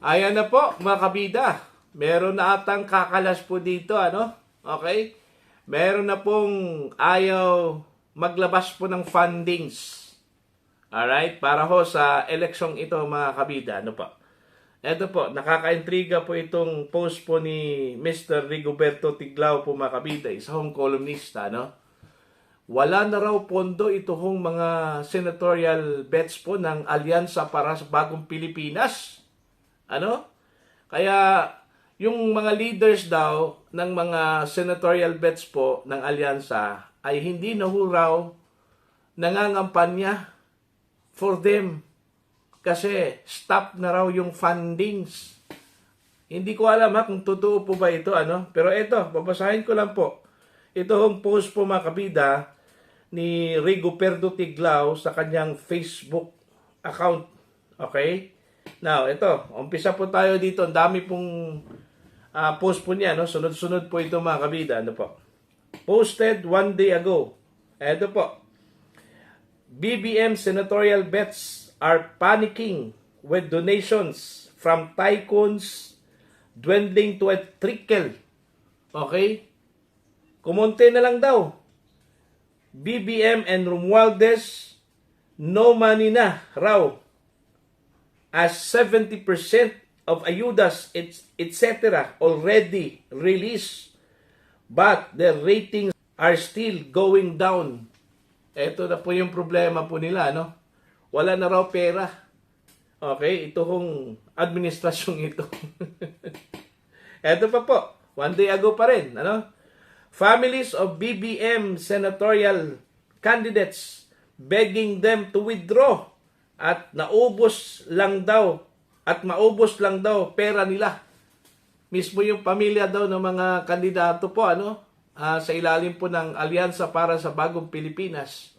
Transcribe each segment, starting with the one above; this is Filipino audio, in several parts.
Ayan na po, mga kabida. Meron na atang kakalas po dito, ano? Okay? Meron na pong ayaw maglabas po ng fundings. Alright? Para ho sa eleksyong ito, mga kabida. Ano po? Ito po, nakaka-intriga po itong post po ni Mr. Rigoberto Tiglao po, mga kabida. Isa hong columnista, no? Wala na raw pondo ito hong mga senatorial bets po ng Alyansa para sa Bagong Pilipinas. Ano? Kaya yung mga leaders daw ng mga senatorial bets po ng Alyansa ay hindi na ho raw nangangampanya for them kasi stop na raw yung fundings. Hindi ko alam kung totoo po ba ito, ano? Pero ito, babasahin ko lang po. Ito hong post po, mga kabida, ni Rigoberto Tiglao sa kanyang Facebook account. Okay? Now, ito, umpisa po tayo dito. Ang dami pong post po niya, no? Sunod-sunod po ito, mga kabida. Ano po? Posted one day ago. Ito po. BBM senatorial bets are panicking with donations from tycoons dwindling to a trickle. Okay? Kumonte na lang daw. BBM and Romualdez, no money na raw, as 70% of ayudas, etc. already released, but the ratings are still going down. Ito na po yung problema po nila, no? Wala na raw pera. Okay, ito hong administrasyong ito. Ito pa po, one day ago pa rin, ano? Families of BBM senatorial candidates begging them to withdraw at maubos lang daw pera nila. Mismo yung pamilya daw ng mga kandidato po, ano, sa ilalim po ng Alyansa para sa Bagong Pilipinas,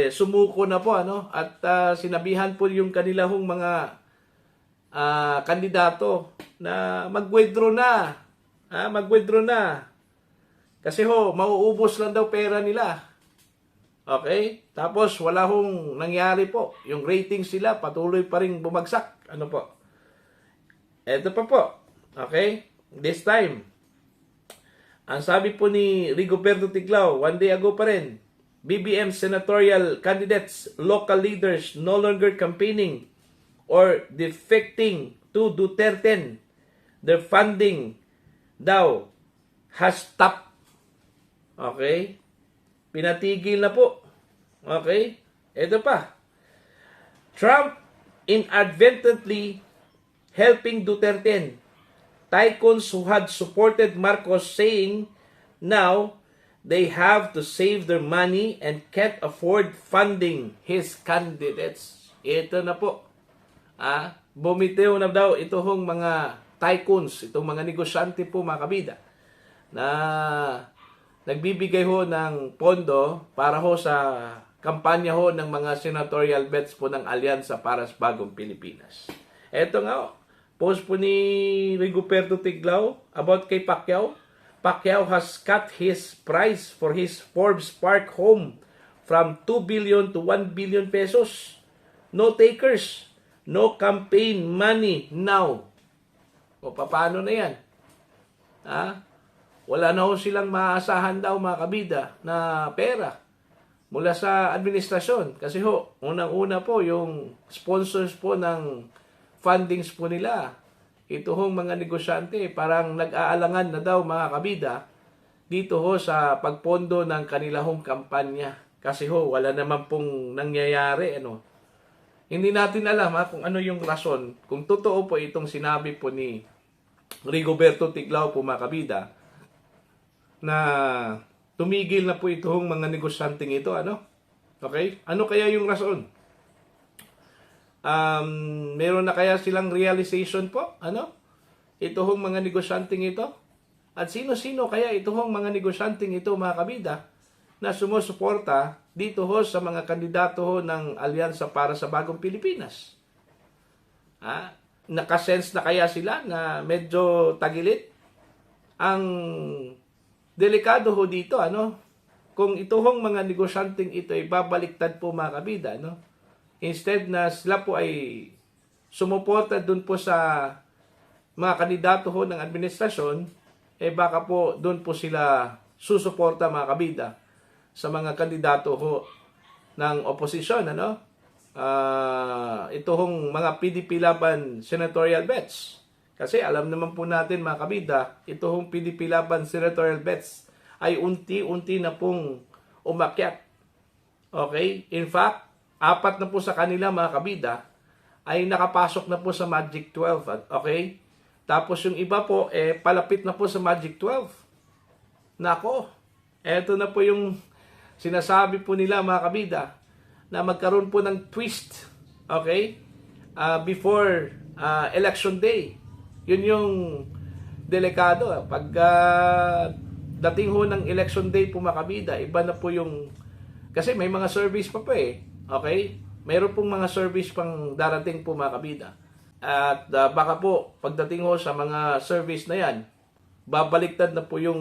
sumuko na po, ano, at sinabihan po yung kanilang mga kandidato na mag-withdraw na. Kasi mauubos lang daw pera nila. Okay? Tapos wala hong nangyari po. Yung ratings sila patuloy pa rin bumagsak. Ano po? Ito pa po. Okay? This time, ang sabi po ni Rigoberto Tiglao, one day ago pa rin, BBM senatorial candidates, local leaders no longer campaigning or defecting to Duterte. Their funding daw has stopped. Okay? Pinatigil na po. Okay? Ito pa. Trump inadvertently helping Duterte. Tycoons who had supported Marcos saying now they have to save their money and can't afford funding his candidates. Ito na po. Bumitiw na daw ito hong mga tycoons, itong mga negosyante po, mga kabida, na nagbibigay ho ng pondo para ho sa kampanya ho ng mga senatorial bets po ng Alyansa para sa Bagong Pilipinas. Eto nga, post po ni Rigoberto Tiglao about kay Pacquiao. Pacquiao has cut his price for his Forbes Park home from 2 billion to 1 billion pesos. No takers, no campaign money now. O paano na yan? Wala na ho silang maaasahan daw, mga kabida, na pera mula sa administrasyon. Kasi unang-una po, yung sponsors po ng fundings po nila, ito hong mga negosyante, parang nag-aalangan na daw, mga kabida, dito sa pagpondo ng kanilang kampanya. Kasi wala naman pong nangyayari, ano. Hindi natin alam kung ano yung rason, kung totoo po itong sinabi po ni Rigoberto Tiglao po, mga kabida, na tumigil na po itong mga negosyanteng ito, ano? Okay? Ano kaya yung rason? Meron na kaya silang realization po, ano? Itong mga negosyanteng ito? At sino-sino kaya itong mga negosyanteng ito, mga kabida, na sumusuporta dito sa mga kandidato ng Alyansa para sa Bagong Pilipinas? Nakasense na kaya sila na medyo tagilit? Ang delikado dito, ano? Kung itoong mga negosyanteng ito ay babaliktad po, mga kabida, no? Instead na sila po ay sumuporta dun po sa mga kandidato ho ng administrasyon, baka po dun po sila susuporta mga kabida sa mga kandidato ho ng oposisyon, ano? Ito hong mga PDP Laban senatorial bets. Kasi alam naman po natin mga kabida, ito hong PDP Laban senatorial bets ay unti-unti na pong umakyat. Okay? In fact, 4 na po sa kanila mga kabida ay nakapasok na po sa Magic 12. Okay? Tapos yung iba po, palapit na po sa Magic 12. Nako, eto na po yung sinasabi po nila mga kabida na magkaroon po ng twist, okay? Before election day. Yun yung delikado. Pag dating ho ng election day po mga kabida, iba na po yung, kasi may mga service pa okay? Mayroon pong mga service pang darating po mga kabida. At baka po, pagdating ho sa mga service na yan, babaliktad na po yung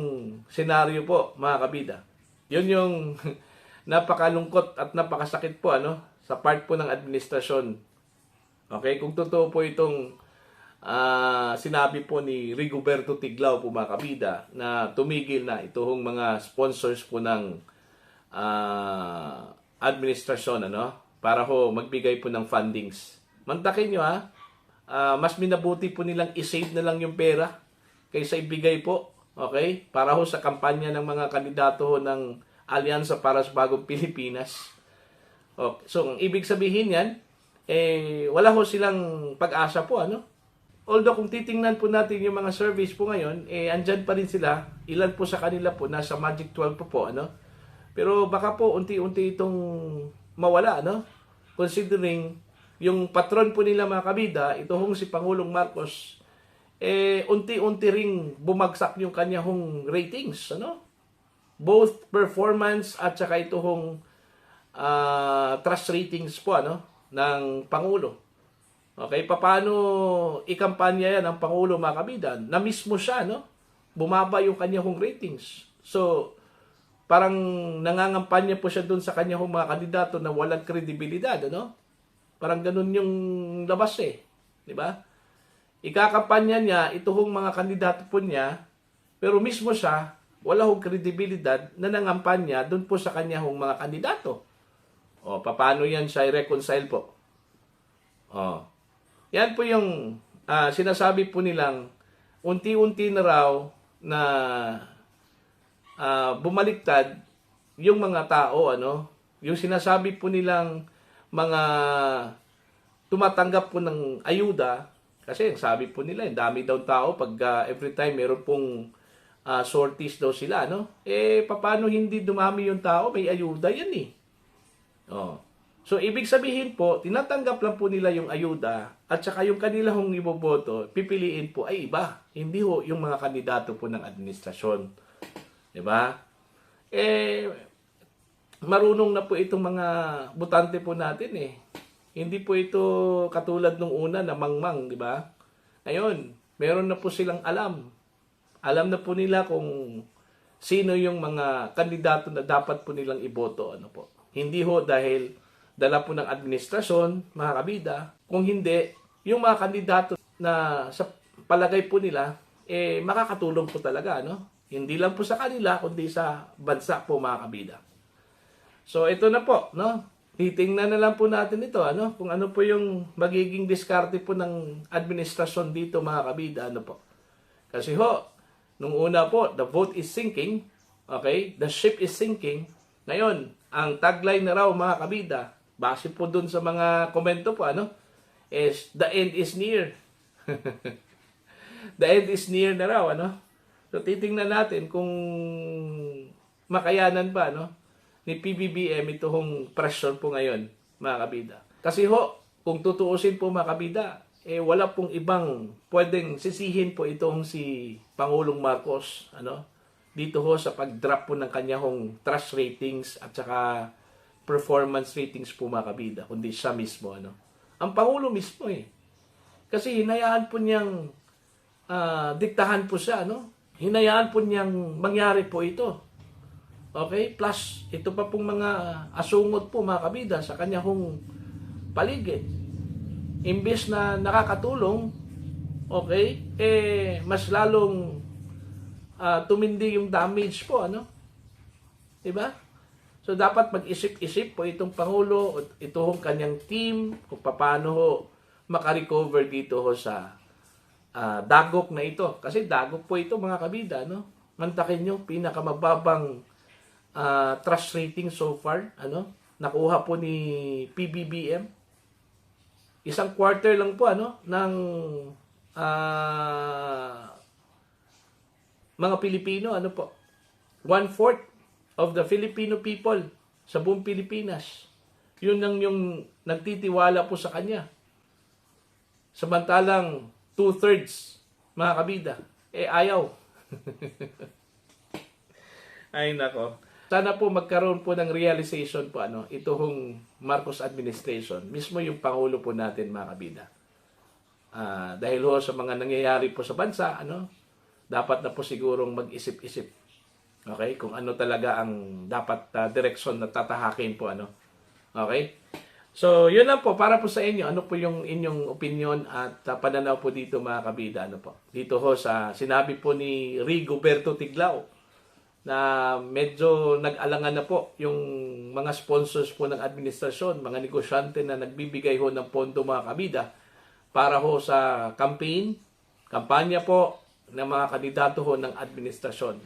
senaryo po mga kabida. Yun yung napakalungkot at napakasakit po sa part po ng administrasyon. Okay, kung totoo po itong sinabi po ni Rigoberto Tiglao po mga kabida na tumigil na itong mga sponsors po ng administrasyon para ho magbigay po ng fundings. Mantakin nyo mas minabuti po nilang isave na lang yung pera kaysa ibigay po, okay? Para ho sa kampanya ng mga kandidato ho ng Alyansa para sa Bagong Pilipinas. Okay. So, ang ibig sabihin yan, wala ho silang pag-asa po, Although, kung titingnan po natin yung mga service po ngayon, andyan pa rin sila. Ilan po sa kanila po, nasa Magic 12 po, Pero baka po, unti-unti itong mawala, Considering, yung patron po nila mga kabida, ito hong si Pangulong Marcos, unti-unti ring bumagsak yung kanyang ratings, Both performance at saka ito hong trust ratings po, ng Pangulo. Okay, paano ikampanya yan ng Pangulo mga kabida? Na mismo siya, bumaba yung kanyang ratings. So, parang nangangampanya po siya dun sa kanyang mga kandidato na walang kredibilidad, Parang ganun yung labas di ba? Ikakampanya niya itong mga kandidato po niya, pero mismo siya wala hong kredibilidad na nangampanya doon po sa kanyang mga kandidato. Paano yan siya i-reconcile po? Yan po yung sinasabi po nilang unti-unti na raw na bumaliktad yung mga tao, yung sinasabi po nilang mga tumatanggap po ng ayuda, kasi sabi po nila, dami daw tao pag every time meron pong sorties daw sila, paano hindi dumami yung tao? May ayuda yan So, ibig sabihin po, tinatanggap lang po nila yung ayuda at saka yung kanilang iboboto, pipiliin po ay iba. Hindi ho yung mga kandidato po ng administrasyon. Diba? Marunong na po itong mga butante po natin Hindi po ito katulad nung una na mangmang, di ba? Ngayon, meron na po silang alam. Alam na po nila kung sino yung mga kandidato na dapat po nilang iboto. Hindi ho dahil dala po ng administrasyon, mga kabida. Kung hindi, yung mga kandidato na sa palagay po nila, makakatulong po talaga, Hindi lang po sa kanila, kundi sa bansa po, mga kabida. So, ito na po, Titingnan na lang po natin ito, Kung ano po yung magiging diskarte po ng administrasyon dito, mga kabida, po. Kasi nung una po, the vote is sinking, okay? The ship is sinking. Ngayon, ang tagline na raw, mga kabida, base po dun sa mga komento po, is the end is near. The end is near na raw, So, titingnan natin kung makayanan ba, ni PBBM itong pressure po ngayon, mga kabida. Kasi kung tutuusin po mga kabida, wala pong ibang pwedeng sisihin po itong si Pangulong Marcos, dito sa pag-drop po ng kanyang trust ratings at saka performance ratings po mga kabida, kundi siya mismo, Ang Pangulo mismo Kasi hinayaan po niyang diktahan po siya, Hinayaan po niyang mangyari po ito. Okay? Plus, ito pa pong mga asungot po, mga kabida, sa kanyang paligid. imbes na nakakatulong, okay, mas lalong tumindi yung damage po, ano? Diba? So, dapat mag-isip-isip po itong Pangulo at itong kanyang team kung paano ho makarecover dito ho sa dagok na ito. Kasi dagok po ito, mga kabida, no? Mantakin nyo, pinakamababang trust rating so far, ano? Nakuha po ni PBBM. Isang quarter lang po, ano? Ng mga Pilipino, ano po? 1/4 of the Filipino people sa buong Pilipinas. Yun ang yung nagtitiwala po sa kanya. Samantalang 2/3, mga kabida, ayaw. Ay nako. Sana po magkaroon po ng realization po itong Marcos administration, mismo yung Pangulo po natin, mga kabida. Dahil ho sa mga nangyayari po sa bansa, dapat na po sigurong mag-isip-isip. Okay? Kung ano talaga ang dapat direksyon na tatahakin po, Okay? So, yun lang po para po sa inyo. Ano po yung inyong opinion at pananaw po dito, mga kabida, Dito ho sa sinabi po ni Rigoberto Tiglao na medyo nag-alangan na po yung mga sponsors po ng administrasyon, mga negosyante na nagbibigay ho ng pondo, mga kabida, para ho sa kampanya po ng mga kandidato ho ng administrasyon,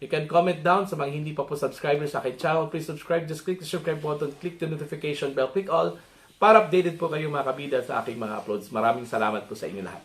You can comment down sa mga hindi pa po subscribers sa aking channel. Please subscribe. Just click the subscribe button, click the notification bell, click all para updated po kayo, mga kabida, sa aking mga uploads. Maraming salamat po sa inyo lahat.